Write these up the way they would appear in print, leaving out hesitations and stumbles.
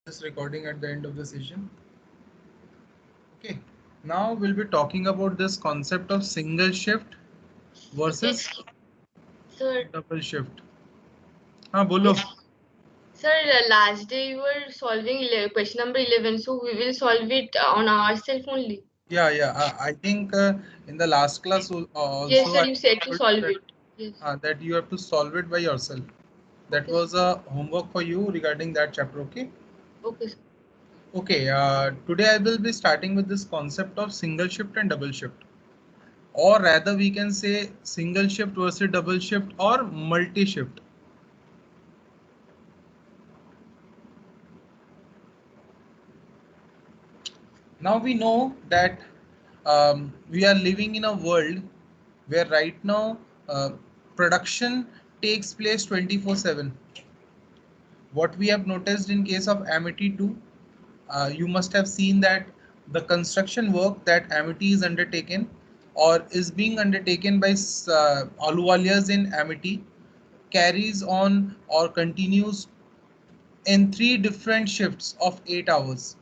this recording at the end of the session. Okay, now we'll be talking about this concept of single shift Okay, versus sir. double shift. हाँ बोलो. Yes, sir. Last day you were solving question number 11, so we will solve it on ourselves only. Yeah. I think in the last class Yes, also sir. I You said to told solve that it. Yes. that you have to solve it by yourself. That Okay, sir. was a homework for you regarding that chapter. Okay. Okay, sir. Okay. Today I will be starting with this concept of single shift and double shift, or rather we can say single shift versus double shift or multi shift. Now we know that we are living in a world where right now production takes place 24/7. What we have noticed in case of Amity 2, you must have seen that the construction work that Amity is undertaken or is being undertaken by Ahluwalias in Amity carries on or continues in three different shifts of 8 hours.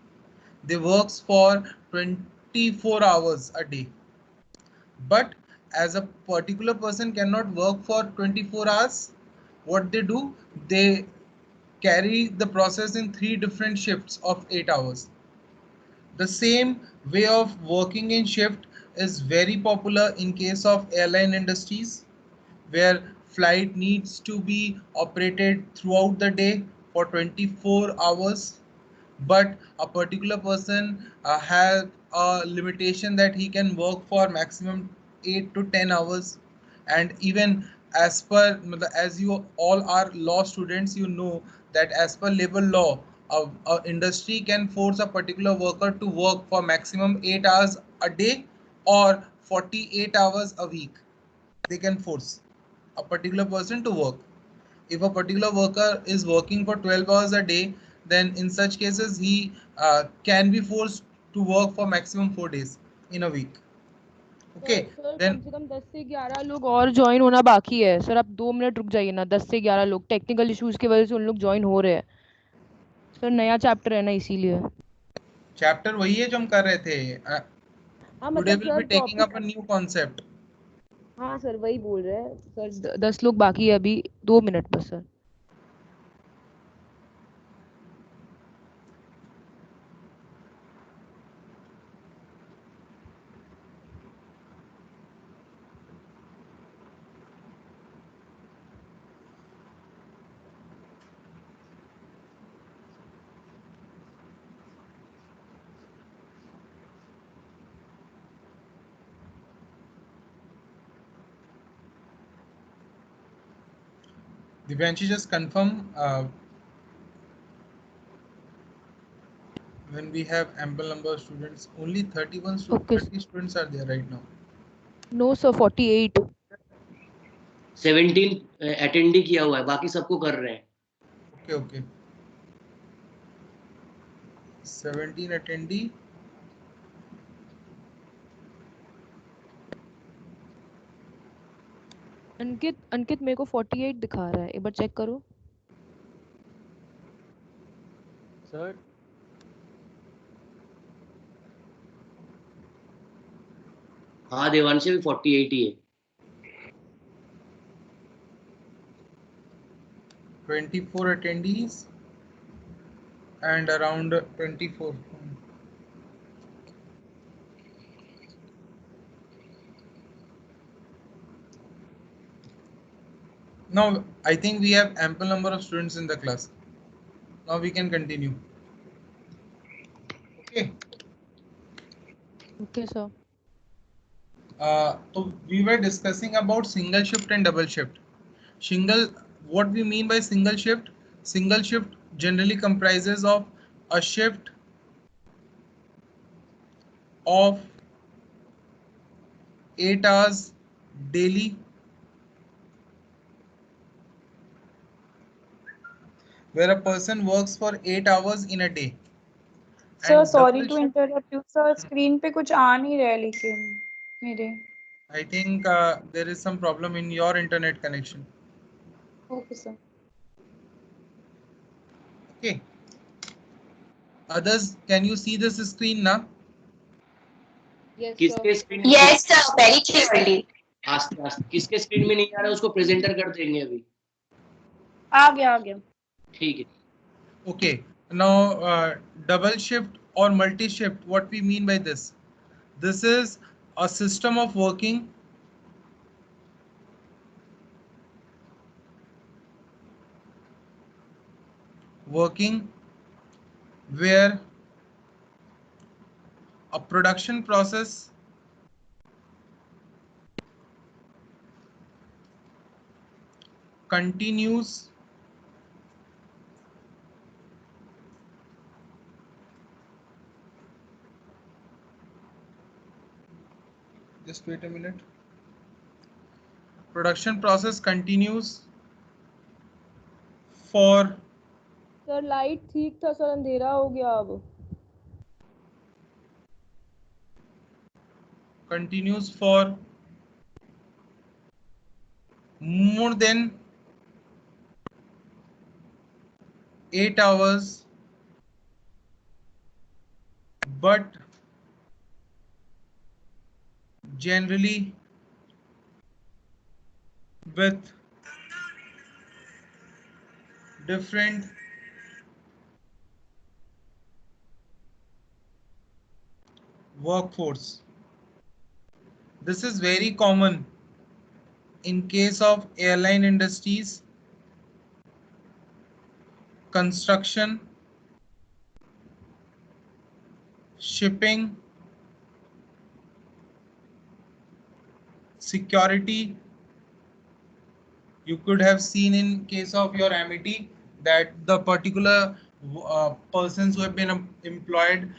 They works for 24 hours a day. But as a particular person cannot work for 24 hours, what they do, they carry the process in three different shifts of 8 hours. The same way of working in shift is very popular in case of airline industries, where flight needs to be operated throughout the day for 24 hours, but a particular person has a limitation that he can work for maximum 8 to 10 hours. And even as you all are law students, you know that as per labor law, a industry can force a particular worker to work for maximum 8 hours a day or 48 hours a week. They can force a particular person to work. If a particular worker is working for 12 hours a day, then in such cases he can be forced to work for maximum 4 days in a week. Sir Okay, sir come then से कम 10 से 11 लोग और join होना बाकी है sir. आप 2 minute रुक जाइए ना। 10 से 11 लोग टेक्निकल इश्यूज की वजह से उन लोग ज्वाइन हो रहे हैं सर। नया चैप्टर है ना इसीलिए। chapter वही है जो हम कर रहे थे. हाँ Today मतलब we'll be sir taking topic. up a new concept. हाँ सर वही बोल रहे हैं सर। 10 लोग बाकी है अभी। 2 मिनट बस sir. Divyanshi, just confirm when we have ample number of students, only okay 30 students are there right now. No sir 48। 17 attend ही किया हुआ है, बाकी सबको कर रहे हैं. Okay. 17 attendee. अंकित अंकित मेरे को 48 दिखा रहा है। एक बार चेक करो। सर हाँ देवांश भी 48 ही है. 24 attendees and around 24. Now I think we have ample number of students in the class. Now we can continue. Okay. Okay sir. So we were discussing about single shift and double shift. What we mean by single shift? Single shift generally comprises of a shift of 8 hours daily, where a person works for 8 hours in a day. Sir And sorry double to shift, interrupt you sir, screen पे कुछ आ नहीं रहा है लेकिन मेरे। I think there is some problem in your internet connection. Okay sir. Okay. Others, can you see this screen now? Yes, किसके sir. Screen Yes, sir, very clearly. आस्ते आस्ते किसके स्क्रीन में नहीं आ रहा है उसको प्रेजेंटर कर देंगे अभी. आ गया. ठीक है. Okay. Now, double shift or multi shift, what we mean by this? This is a system of working where a production process continues just wait a minute. Production process continues for sir light ठीक था sir, अंधेरा हो गया अब. continues for more than 8 hours, but generally with different workforce. This is very common in case of airline industries, construction, shipping, security. You could have seen in case of your Amity that the particular persons who have been employed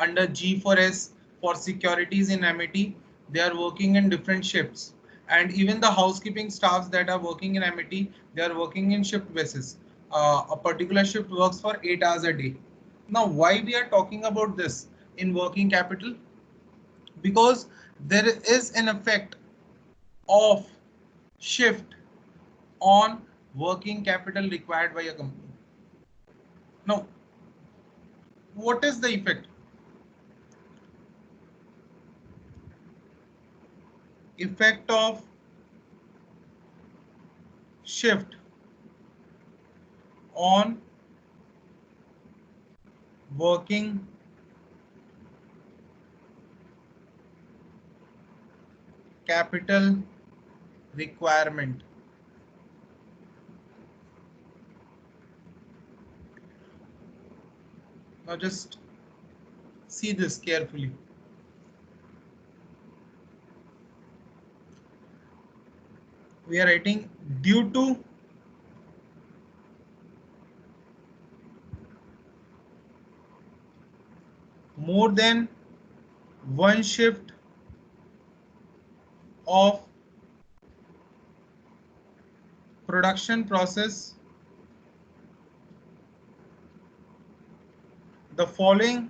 under G4S for securities in Amity, they are working in different shifts. And even the housekeeping staffs that are working in Amity, they are working in shift basis. A particular shift works for 8 hours a day. Now, why we are talking about this in working capital? Because there is an effect of shift on working capital required by a company. Now, what is the effect? Effect of shift on working capital requirement. Now just see this carefully. We are writing due to more than one shift of production process, the following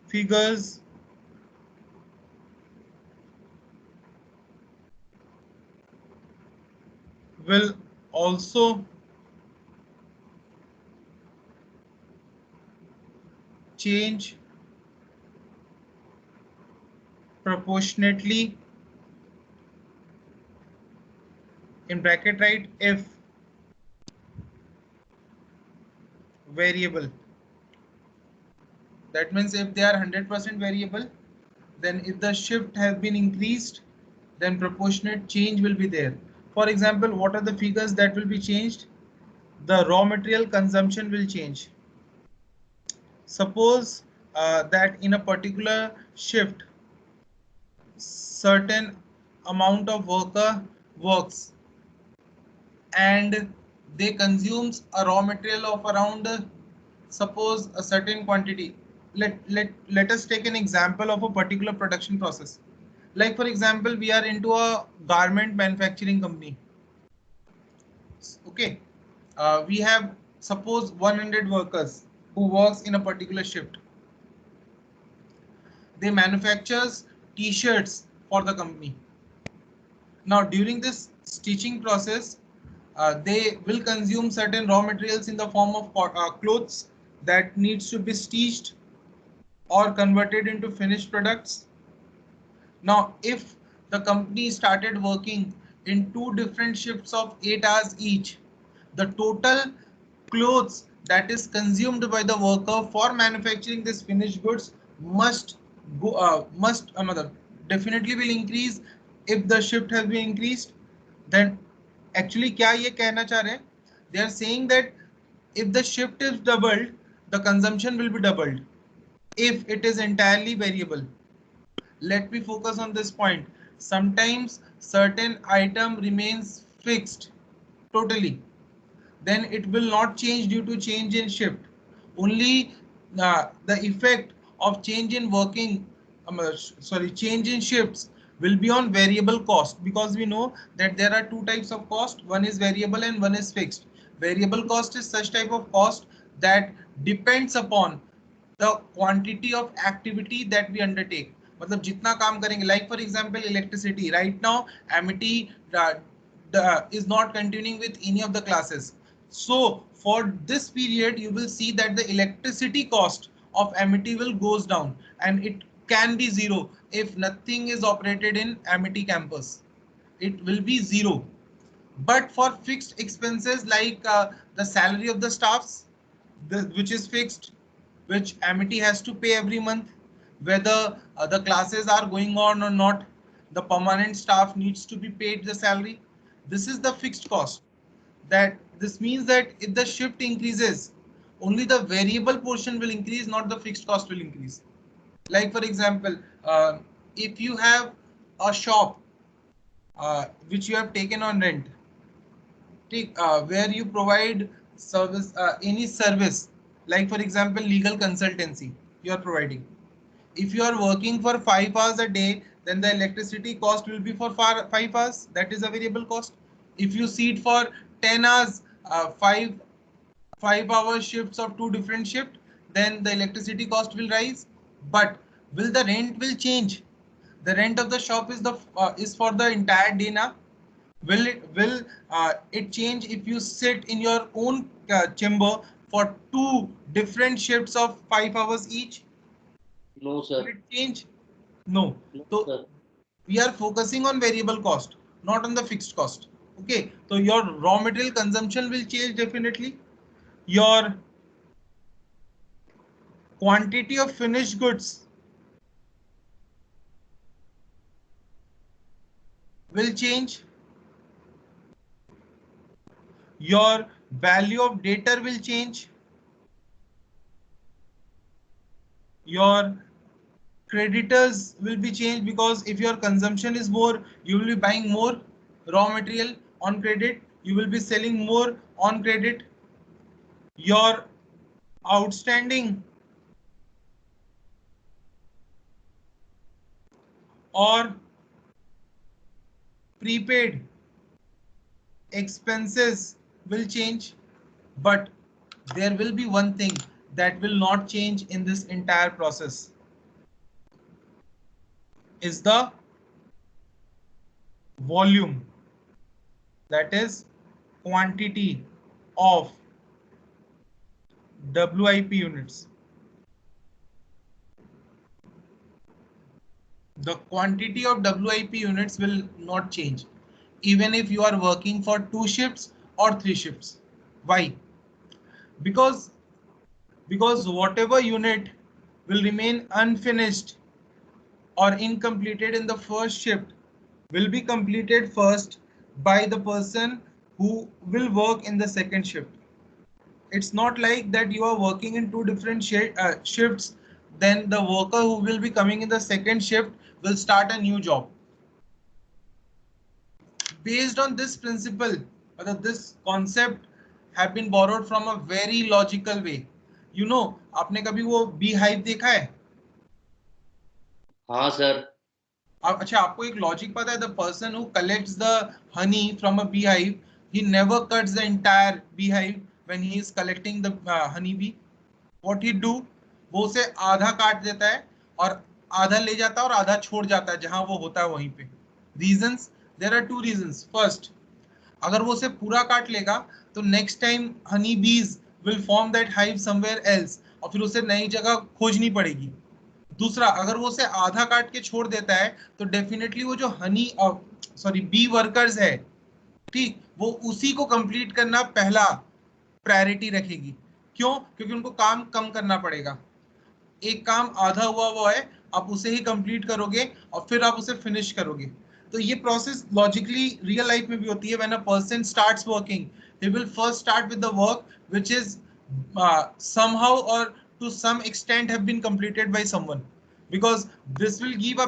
figures will also change proportionately, in bracket write if variable. That means if they are 100% variable, then if the shift has been increased, then proportionate change will be there. For example, what are the figures that will be changed? The raw material consumption will change. Suppose that in a particular shift, certain amount of worker works and they consumes a raw material of around suppose a certain quantity. Let us take an example of a particular production process. Like for example, we are into a garment manufacturing company. Okay, we have suppose 100 workers who works in a particular shift. They manufactures t-shirts for the company. Now during this stitching process, they will consume certain raw materials in the form of clothes that needs to be stitched or converted into finished products. Now, if the company started working in 2 different shifts of 8 hours each, the total clothes that is consumed by the worker for manufacturing this finished goods must another definitely will increase. If the shift has been increased, then actually क्या ये कहना चाह रहे हैं? They are saying that if the shift is doubled, the consumption will be doubled. If it is entirely variable, let me focus on this point. Sometimes certain item remains fixed totally, then it will not change due to change in shift. Only the effect of change in working change in shifts will be on variable cost, because we know that there are 2 types of cost. One is variable and one is fixed. Variable cost is such type of cost that depends upon the quantity of activity that we undertake. मतलब जितना काम करेंगे, like for example electricity. Right now Amity is not continuing with any of the classes, so for this period you will see that the electricity cost of Amity will goes down, and it can be zero if nothing is operated in Amity campus. It will be zero. But for fixed expenses like the salary of the staffs, which is fixed, which Amity has to pay every month, whether the classes are going on or not, the permanent staff needs to be paid the salary. This is the fixed cost. That this means that if the shift increases, only the variable portion will increase, not the fixed cost will increase. Like for example, if you have a shop which you have taken on rent, where you provide service, any service, like for example legal consultancy you are providing. If you are working for 5 hours a day, then the electricity cost will be for 5 hours. That is a variable cost. If you sit for 10 hours, 5 hour shifts of 2 different shifts, then the electricity cost will rise. But will the rent will change? The rent of the shop is for the entire day now. Will it change if you sit in your own chamber for 2 different shifts of 5 hours each? No, Will sir. it change? No. No, So sir. we are focusing on variable cost, not on the fixed cost. Okay, so your raw material consumption will change definitely. Your quantity of finished goods will change. Your value of data will change. Your creditors will be changed, because if your consumption is more, you will be buying more raw material on credit, you will be selling more on credit. Your outstanding or prepaid expenses will change, but there will be one thing that will not change in this entire process, is the volume, that is quantity of WIP units. The quantity of WIP units will not change, even if you are working for 2 shifts or 3 shifts. Why? Because whatever unit will remain unfinished or incompleted in the first shift will be completed first by the person who will work in the second shift. It's not like that you are working in 2 different shifts, then the worker who will be coming in the second shift will start a new job. Based on this principle, or this concept have been borrowed from a very logical way. You know, आपने कभी वो beehive देखा है? हाँ sir. अच्छा, आपको एक logic पता है? The person who collects the honey from a beehive, he never cuts the entire beehive when he is collecting the honey bee. What he do, वो उसे आधा काट देता है और आधा ले जाता है और आधा छोड़ जाता है जहां वो होता है वहीं पे. Reasons, there are 2 reasons. First, अगर वो उसे पूरा काट लेगा तो नेक्स्ट टाइम हनी बीज will form that hive somewhere else और फिर उसे नई जगह खोजनी पड़ेगी। दूसरा, अगर वो उसे आधा काट के छोड़ देता है तो डेफिनेटली वो जो हनी सॉरी बी वर्कर्स है, ठीक, वो उसी को कंप्लीट करना पहला प्रायोरिटी रखेगी। क्यों? क्योंकि उनको काम कम करना पड़ेगा। एक काम आधा हुआ वो है, आप उसे ही कंप्लीट करोगे और फिर आप उसे फिनिश करोगे। तो ये प्रोसेस लॉजिकली रियल लाइफ में भी होती है। When a person starts working, he will first start with the work which is somehow or to some extent have been completed by someone, because this will give a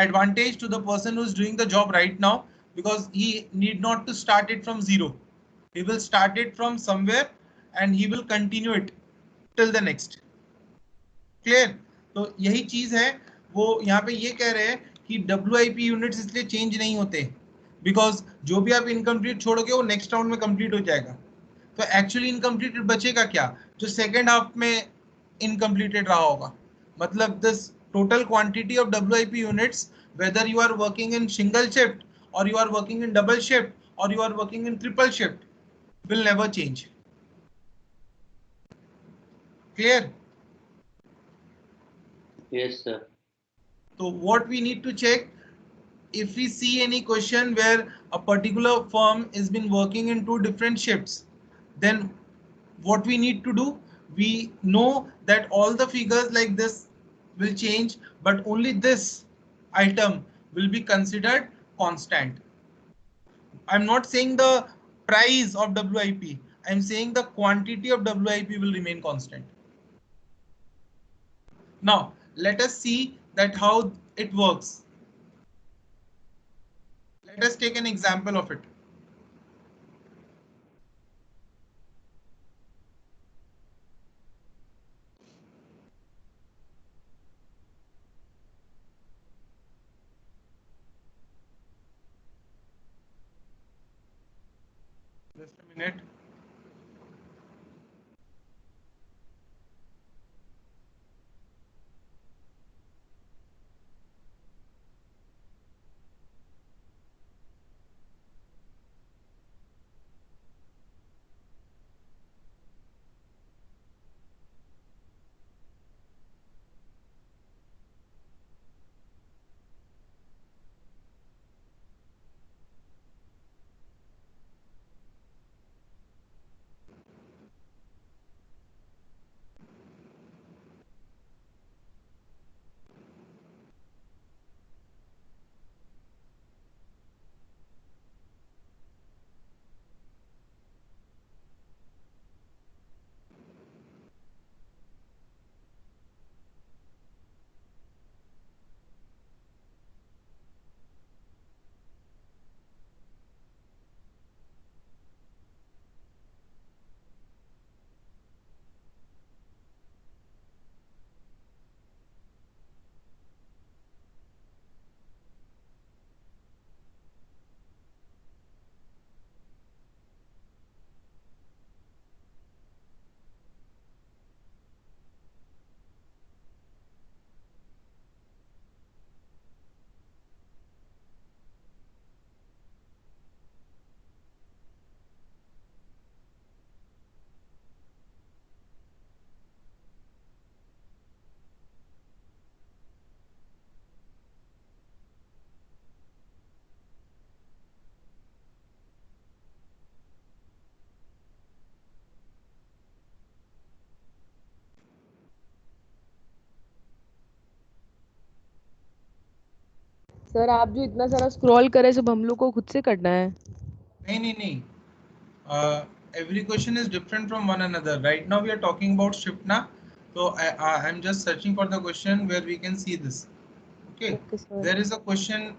advantage to the person who is doing the job right now, because he need not to start it from zero. He will start it from somewhere and he will continue it till the next. Clear? तो यही चीज है, वो यहाँ पे ये कह रहे हैं कि WIP यूनिट्स इसलिए चेंज नहीं होते बिकॉज जो भी आप इनकम्प्लीट छोड़ोगे वो नेक्स्ट राउंड में कंप्लीट हो जाएगा। तो एक्चुअली इनकम्प्लीटेड बचेगा क्या? जो सेकेंड हाफ में इनकम्प्लीटेड रहा होगा। मतलब this total quantity of WIP units, whether you are working in single shift और you are working in double shift और you are working in triple shift, will never change. Clear? Yes, sir. So what we need to check, if we see any question where a particular firm has been working in 2 different shifts, then what we need to do, we know that all the figures like this will change, but only this item will be considered constant. I'm not saying the price of WIP, I'm saying the quantity of WIP will remain constant. Now let us see that how it works. Let us take an example of it. Just a minute. Sir आप जो इतना सारा scroll करे सब हम लोग को खुद से करना है? नहीं नहीं नहीं, every question is different from one another. Right now we are talking about shift na, so I'm just searching for the question where we can see this. Okay, Okay, sir. there is a question,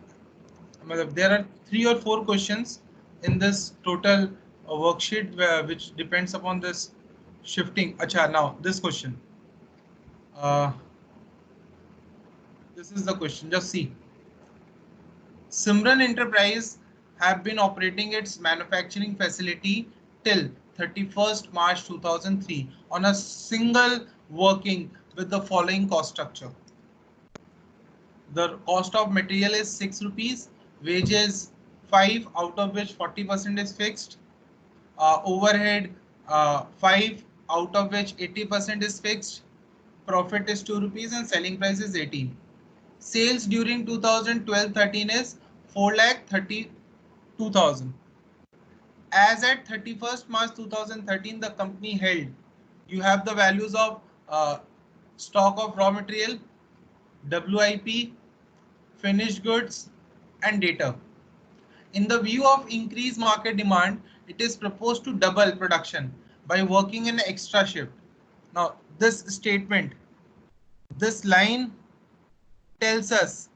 there are 3 or 4 questions in this total worksheet which depends upon this shifting. Acha, now this question, this is the question, just see. Simran Enterprise have been operating its manufacturing facility till 31st March 2003 on a single working with the following cost structure. The cost of material is 6 rupees, wages 5, out of which 40% is fixed. Overhead 5, out of which 80% is fixed. Profit is 2 rupees and selling price is 18. Sales during 2012-13 is 4,32,000. As at 31st March 2013, the company held, you have the values of stock of raw material, WIP, finished goods, and data. In the view of increased market demand, it is proposed to double production by working an extra shift. Now, this statement, this line tells us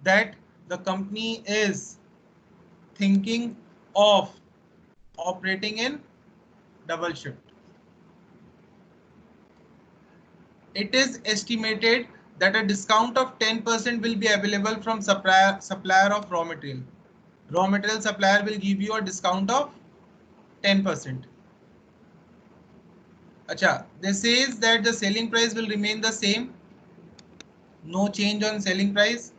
that the company is thinking of operating in double shift. It is estimated that a discount of 10% will be available from supplier of raw material. Raw material supplier will give you a discount of 10%. Acha, this says that the selling price will remain the same. No change on selling price.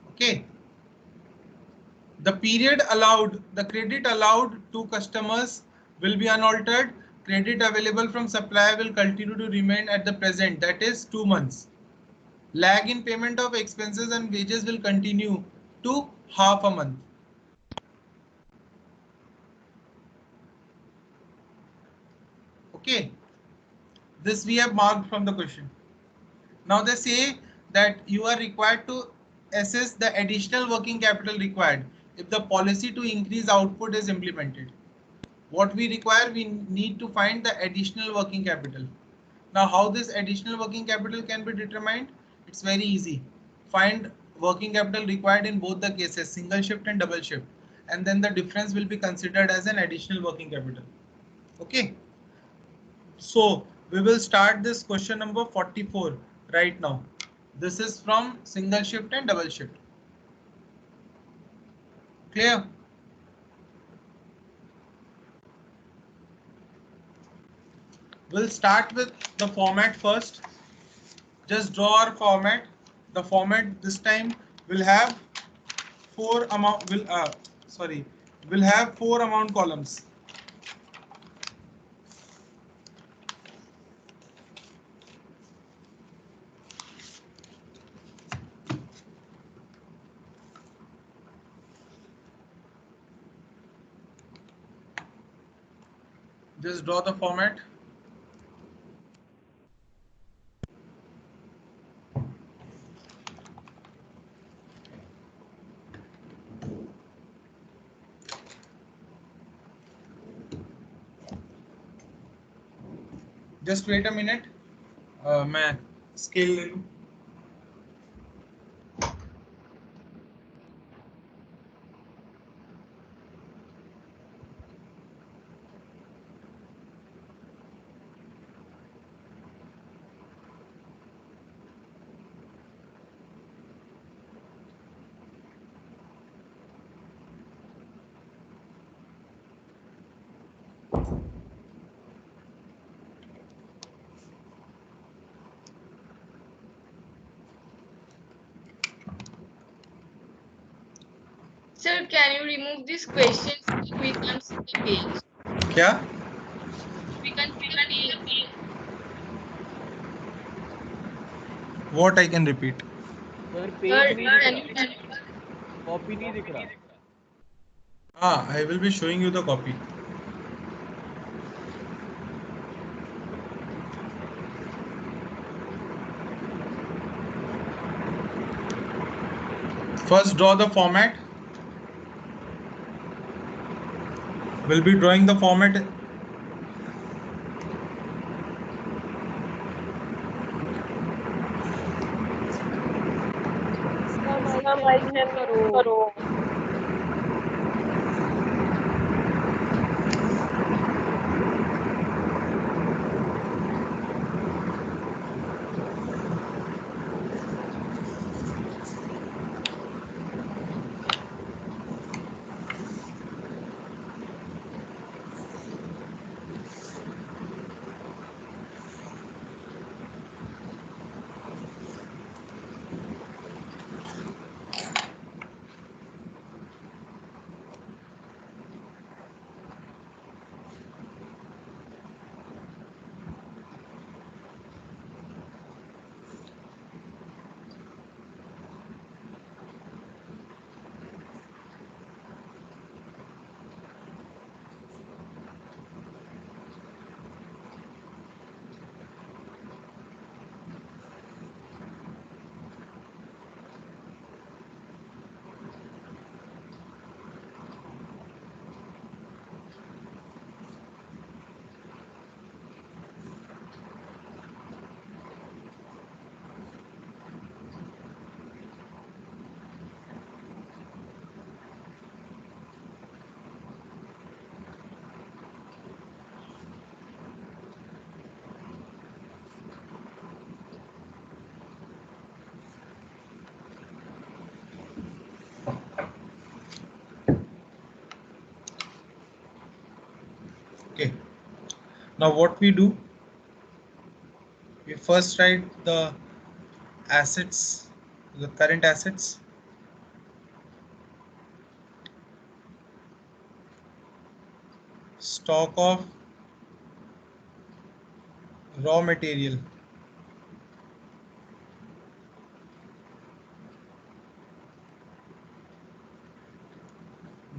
Okay. The period allowed, the credit allowed to customers will be unaltered. Credit available from supplier will continue to remain at the present, that is 2 months. Lag in payment of expenses and wages will continue to half a month. Okay, this we have marked from the question. Now they say that you are required to assess the additional working capital required if the policy to increase output is implemented. What we require, we need to find the additional working capital. Now, how this additional working capital can be determined? It's very easy. Find working capital required in both the cases, single shift and double shift, and then the difference will be considered as an additional working capital. Okay. So we will start this question number 44 right now. This is from single shift and double shift. Clear? We'll start with the format first. Just draw our format. The format this time will have four amount columns. Just draw the format. Just wait a minute. मैं scale ले लूं. Sir, can you remove these questions? We can't see the page. क्या? We can't see the page. What I can repeat? Sir Sir, page नहीं can दिख you रहा, copy नहीं दिख रहा. I will be showing you the copy. First, draw the format. We'll be drawing the format. करो. Okay. Now what we do? We first write the assets, the current assets. Stock of raw material.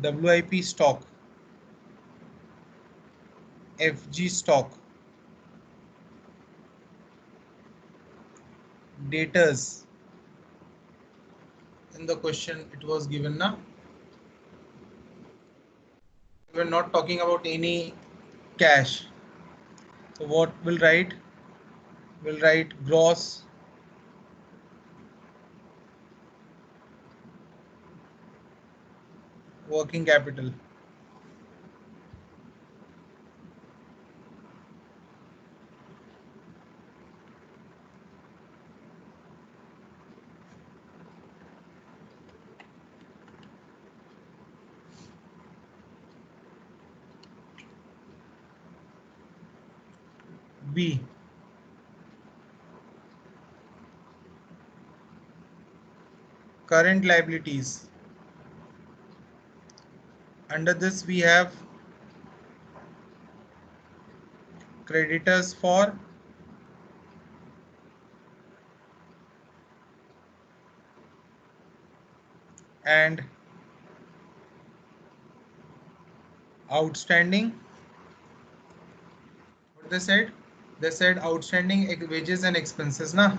WIP stock. FG stock. Datas. In the question it was given now. We're not talking about any cash. So what we'll write? We'll write gross working capital. B. Current liabilities. Under this we have creditors for and outstanding. What they said? They said outstanding wages and expenses, na?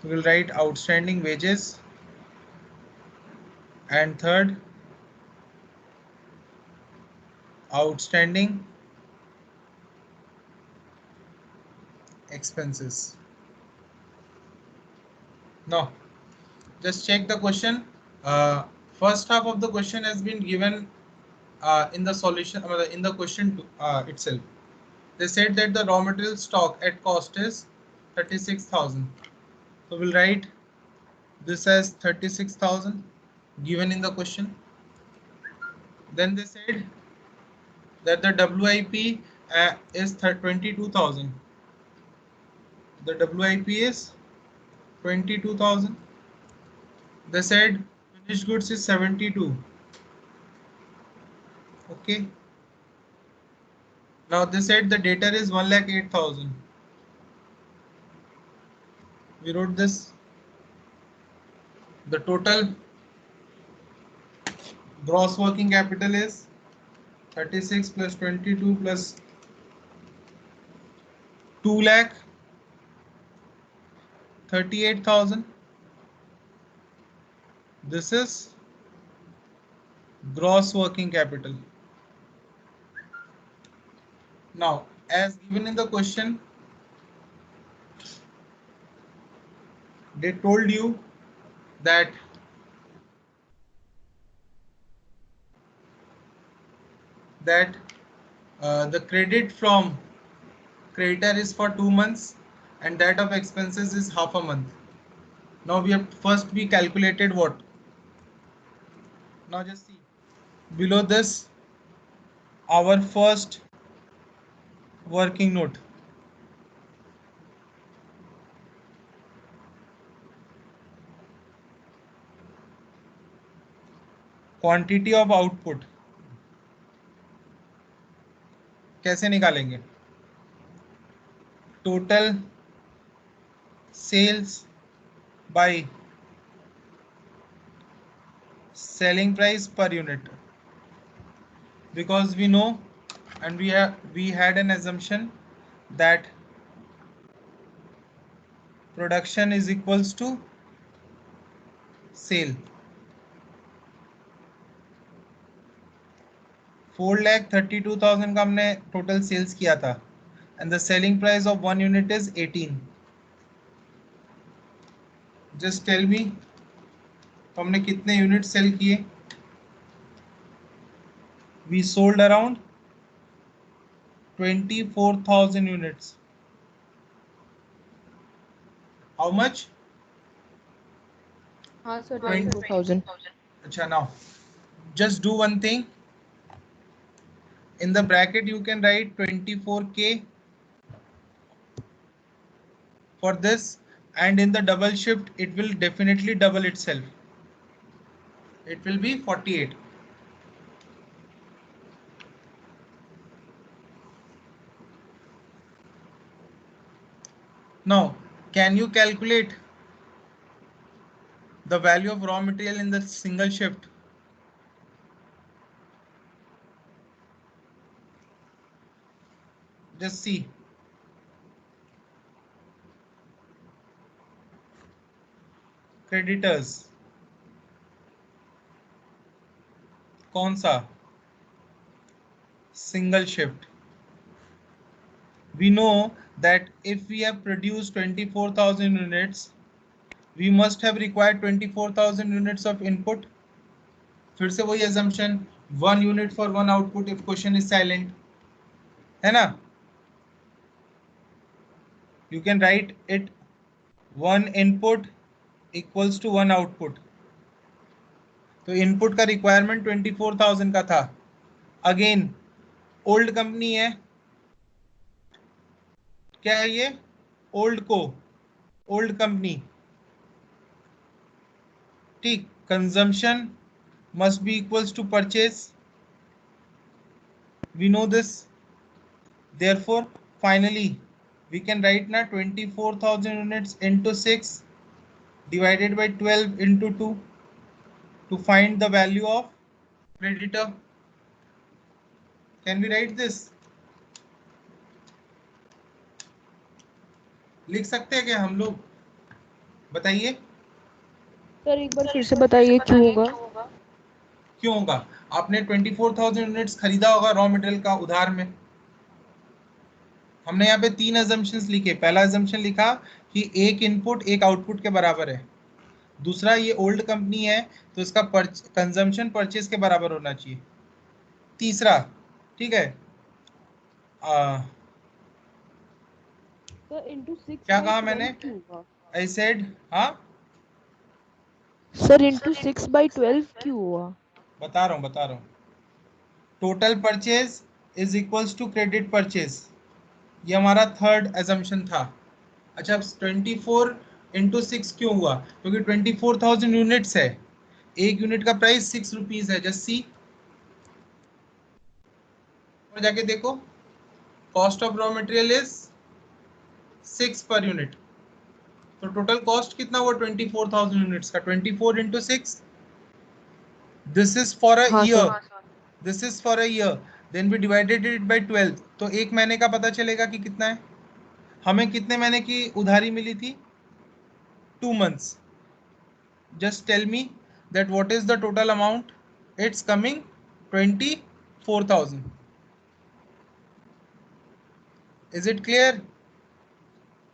So we'll write outstanding wages, and third, outstanding expenses. Now, just check the question. First half of the question has been given in the solution, in the question itself. They said that the raw material stock at cost is 36,000. So we'll write this as 36,000 given in the question. Then they said that the WIP is 22,000. The WIP is 22,000. They said finished goods is 72. Okay. Now they said the debtor is 1,08,000. We wrote this. The total gross working capital is 36 plus 22 plus 2,38,000. This is gross working capital. Now, as given in the question, they told you that the credit from creditor is for 2 months and that of expenses is half a month. Now we have first we calculated what? Now just see below this our first working note. Quantity of output कैसे निकालेंगे? Total sales by selling price per unit, because we know and we had an assumption that production is equals to sale. 4,32,000 का हमने total sales किया था and the selling price of one unit is 18. Just tell me तो हमने कितने unit cell किए? We sold around 24,000 units. How much? हाँ sir, 24,000. अच्छा, now just do one thing. In the bracket you can write 24K for this, and in the double shift it will definitely double itself. It will be 48. Now, can you calculate the value of raw material in the single shift? Just see. Creditors. कौन सा? Single shift. We know that if we have produced 24,000 units, we must have required 24,000 units of input. फिर से वही assumption, 1 unit for 1 output if question is silent, है ना? You can write it 1 input equals to 1 output. तो input का requirement 24,000 का था. Again old company है, क्या है ये? ओल्ड को, ओल्ड कंपनी. ठीक, consumption must be equals to purchase. We know this. Therefore, finally, we can write now 24,000 units into 6 divided by 12 into 2 to find the value of creditor. Can we write this? लिख सकते हैं क्या हम लोग? बताइए. Sir एक बार फिर से बताइए क्यों होगा? क्यों होगा? आपने 24,000 यूनिट्स खरीदा होगा रॉ मटेरियल का उधार में. हमने यहाँ पे 3 अजम्पशंस लिखे. पहला अजम्पशन लिखा कि एक इनपुट एक आउटपुट के बराबर है. दूसरा, ये ओल्ड कंपनी है तो इसका कंजम्पशन परचेज के बराबर होना चाहिए. तीसरा, ठीक है, सर into 6 क्या by कहा 12 मैंने? क्यों होगा? I said, हाँ सर into 6 by 12 क्यों हुआ? बता रहा हूँ. Total purchase is equals to credit purchase. ये हमारा थर्ड एजम्पशन था. अच्छा, 24 इंटू 6 क्यों हुआ? क्योंकि 24,000 यूनिट्स है. एक यूनिट का प्राइस 6 रुपीज है. जस्ट सी, और जाके देखो, cost of raw material is 6 per unit. तो टोटल कॉस्ट कितना हुआ 24,000 यूनिट्स का? 24 into 6. This is for a हाँ year. Sir. This is for a year. Then we divided it by 12. तो एक महीने का पता चलेगा कि कितना है. हमें कितने महीने की उधारी मिली थी? 2 months. Just tell me that what is the total amount? It's coming 24,000. Is it clear?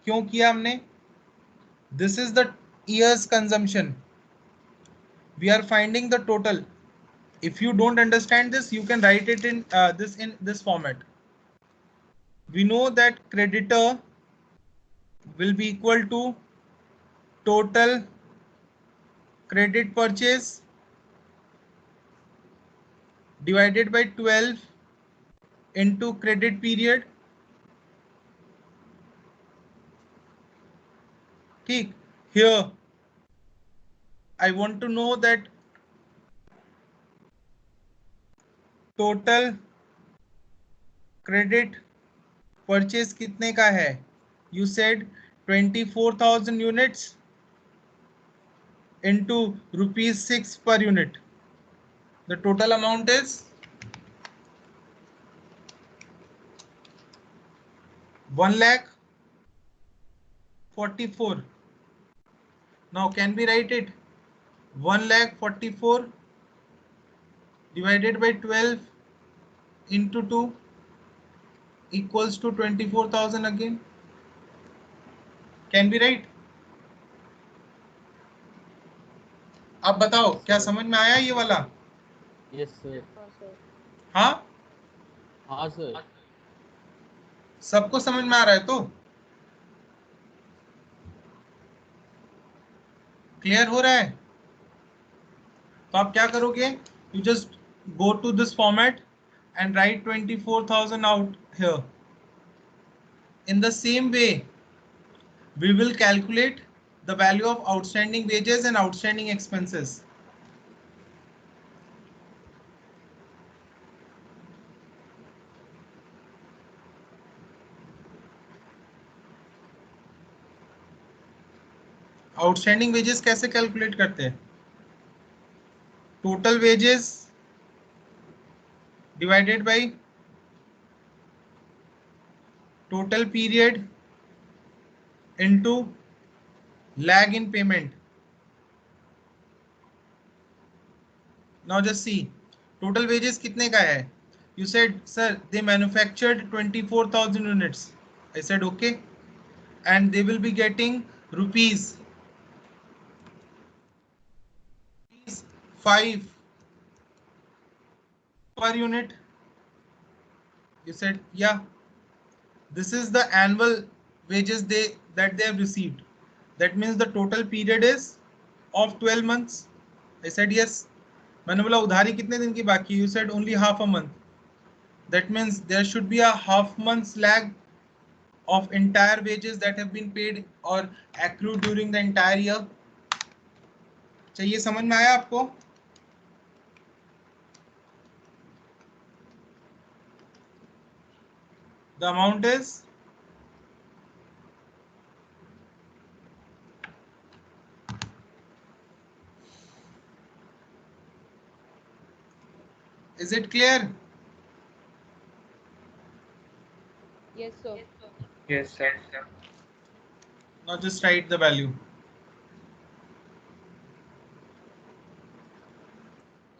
क्यों किया हमने? This is the year's consumption. We are finding the total. If you don't understand this, you can write it in this format. We know that creditor will be equal to total credit purchase divided by 12 into credit period. ठीक, here I want to know that total credit purchase कितने का है? You said 24,000 units into rupees 6 per unit. The total amount is 1,44,000. Now can we write it? 1,44,000 divided by 12 into 2 equals to 24,000 again. Can we write? अब बताओ, क्या समझ में आया ये वाला? Yes sir. हाँ, हाँ सर. सबको समझ में आ रहा है? तो क्लियर हो रहा है? तो आप क्या करोगे? You just go to this format and write 24,000 out here. In the same way, we will calculate the value of outstanding wages and outstanding expenses. Outstanding wages कैसे कैलकुलेट करते हैं? Total wages divided by total period into lag in payment. Now just see, total wages कितने का है? You said, sir, they manufactured 24,000 units. I said, okay. And they will be getting rupees 5 per unit. You said, yeah. This is the annual wages that they have received. That means the total period is of 12 months. I said, yes. मैंने बोला उधारी कितने दिन की बाकी? You said only half a month. That means there should be a half month's lag of entire wages that have been paid or accrued during the entire year. चाहिए, समझ में आया आपको? The amount is it clear? Yes, sir. Yes, sir. Now just write the value.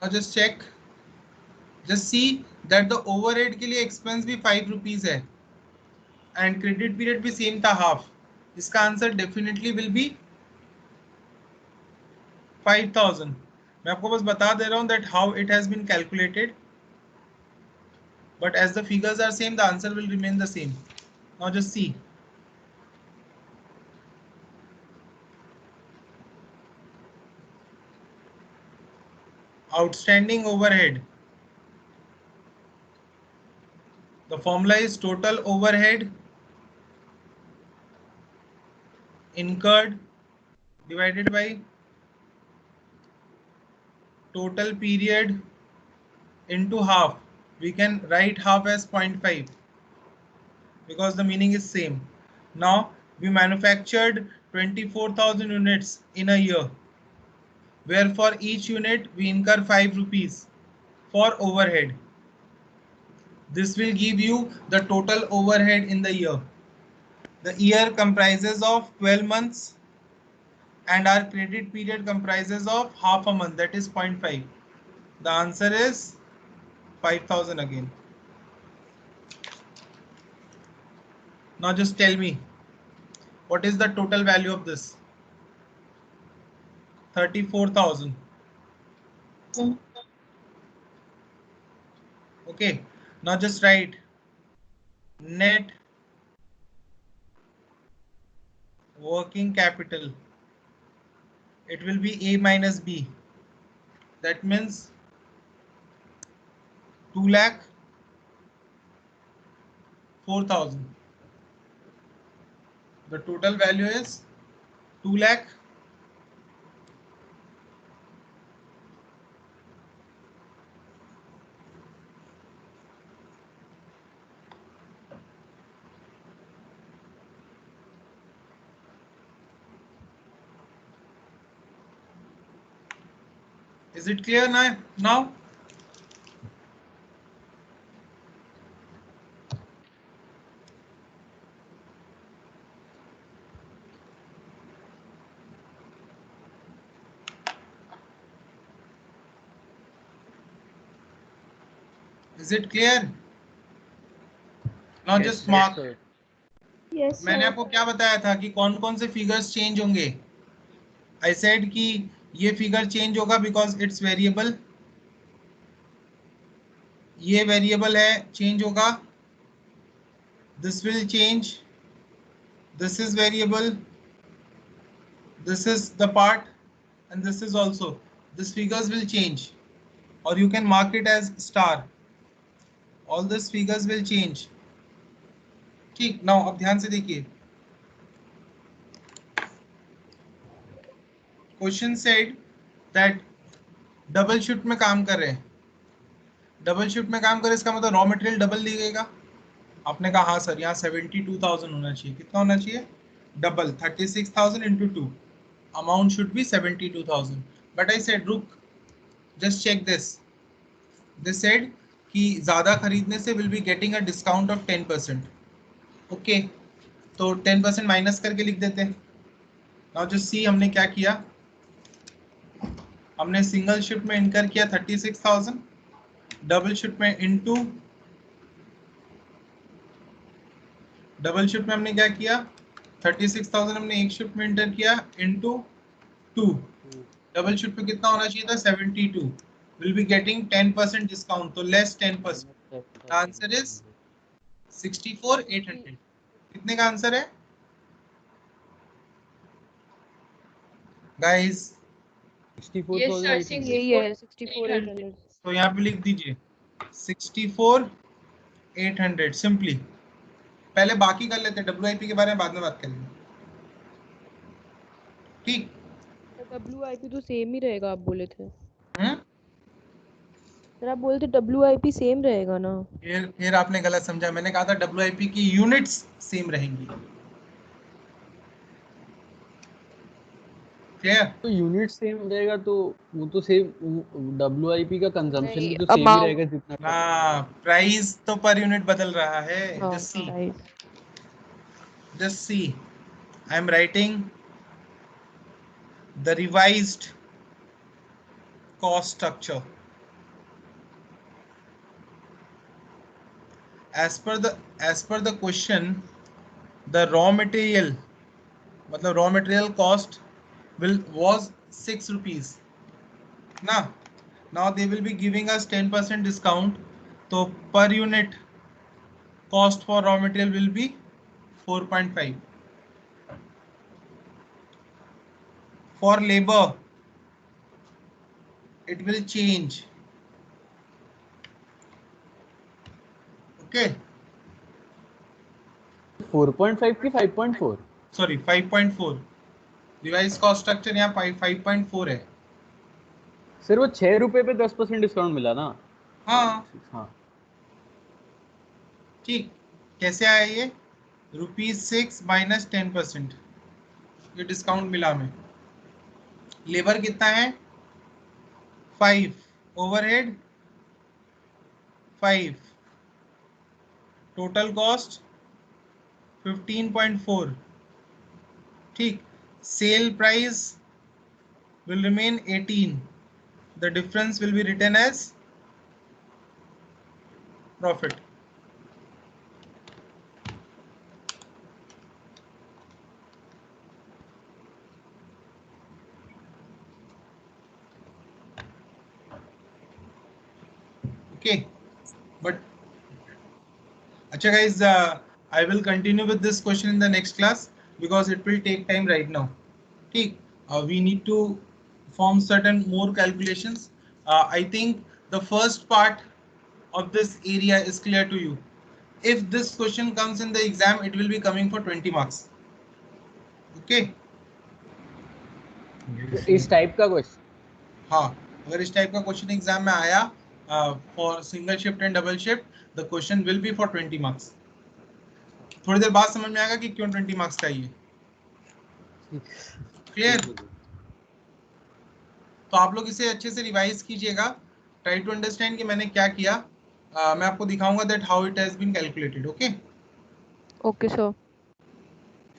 Now just check. Just see that the overhead के लिए expense भी 5 rupees है and credit period भी same था half. इसका आंसर definitely will be 5,000. मैं आपको बस बता दे रहा हूँ that how it has been calculated. But as the figures are same, the answer will remain the same. Now just see. Outstanding overhead. The formula is total overhead incurred divided by total period into half. We can write half as 0.5 because the meaning is same. Now we manufactured 24,000 units in a year, where for each unit we incur 5 rupees for overhead. This will give you the total overhead in the year. The year comprises of 12 months and our credit period comprises of half a month, that is 0.5. The answer is 5,000 again. Now just tell me, what is the total value of this? 34,000. Okay, now just write net working capital. It will be A minus B. That means 2,04,000. The total value is 2 lakh. Is it clear now? Is it clear? Now just mark. sir. Yes, मैंने sir. आपको क्या बताया था कि कौन कौन से figures change होंगे? I said कि ये फिगर चेंज होगा because it's variable. ये वेरिएबल है, चेंज होगा. This will change. This is variable. This is the part and this is also. This figures will change or you can mark it as star. all these figures will change. ठीक, now अब ध्यान से देखिए. Question said that double shift में काम कर रहे हैं. डबल शिफ्ट में काम कर रहे हैं, इसका मतलब रॉ मटेरियल डबल लगेगा. आपने कहा हाँ सर, यहाँ 72,000 होना चाहिए. कितना होना चाहिए? Double. 36,000 into 2. Amount should be 72,000. But I said, रुक, just check this. They said कि ज़्यादा खरीदने से will be getting a discount of 10%. Okay, तो 10% माइनस करके लिख देते हैं. Now just see हमने क्या किया. हमने सिंगल शिफ्ट में इनकर किया 36,000, डबल शिफ्ट में इनटू, डबल शिफ्ट में हमने क्या किया 36,000 हमने एक शिफ्ट में इंटर किया इनटू 2. डबल शिफ्ट में कितना होना चाहिए था 72. विल बी गेटिंग 10% डिस्काउंट, तो लेस 10%. Answer is 64,800. कितने का आंसर है गाइस? 64,000 Yes, sir, यही है 64,800. तो यहाँ पे लिख दीजिए 64,800 सिंपली. पहले बाकी कर लेते हैं, WIP के बारे में बाद में बात करेंगे. ठीक. WIP तो सेम ही रहेगा, आप बोले थे हम्म, सर, आप बोले थे WIP सेम रहेगा ना. फिर आपने गलत समझा. मैंने कहा था WIP की यूनिट्स सेम रहेंगी. क्लियर? तो यूनिट सेम रहेगा तो वो तो सेम WIP का कंजम्पशन नहीं, भी तो सेम ही amount. रहेगा जितना ना, प्राइस तो पर यूनिट बदल रहा है. हाँ, just see, right. just see, I am writing the revised cost structure as per the question. The raw material, मतलब raw material cost was 6 rupees ना. Now they will be giving us 10% discount, तो per unit cost for raw material will be 4.5. For labor it will change. Okay, 4.5 की 5.4. sorry 5.4. Revise cost structure यहाँ 5.4 है. Sir वो 6 रुपए पे 10% discount मिला ना. हाँ हाँ ठीक. कैसे आया ये? ₹6 माइनस 10%, ये डिस्काउंट मिला हमें. लेबर कितना है 5, ओवरहेड 5, टोटल कॉस्ट 15.4. ठीक. Sale price will remain 18. The difference will be written as profit. Okay, but acha guys, I will continue with this question in the next class because it will take time right now. Okay, we need to form certain more calculations. I think the first part of this area is clear to you. If this question comes in the exam, it will be coming for 20 marks. Okay, इस type का question. हाँ, अगर इस type का question exam में आया for single shift and double shift, the question will be for 20 marks. थोड़ी देर बाद समझ में आएगा कि क्यों 20 मार्क्स चाहिए. क्लियर? तो आप लोग इसे अच्छे से रिवाइज कीजिएगा. ट्राई टू अंडरस्टैंड कि मैंने क्या किया. मैं आपको दिखाऊंगा that how it has been calculated. Okay, Okay, sir.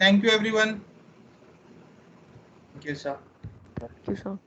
Thank you everyone. Thank you, sir. Thank you, sir.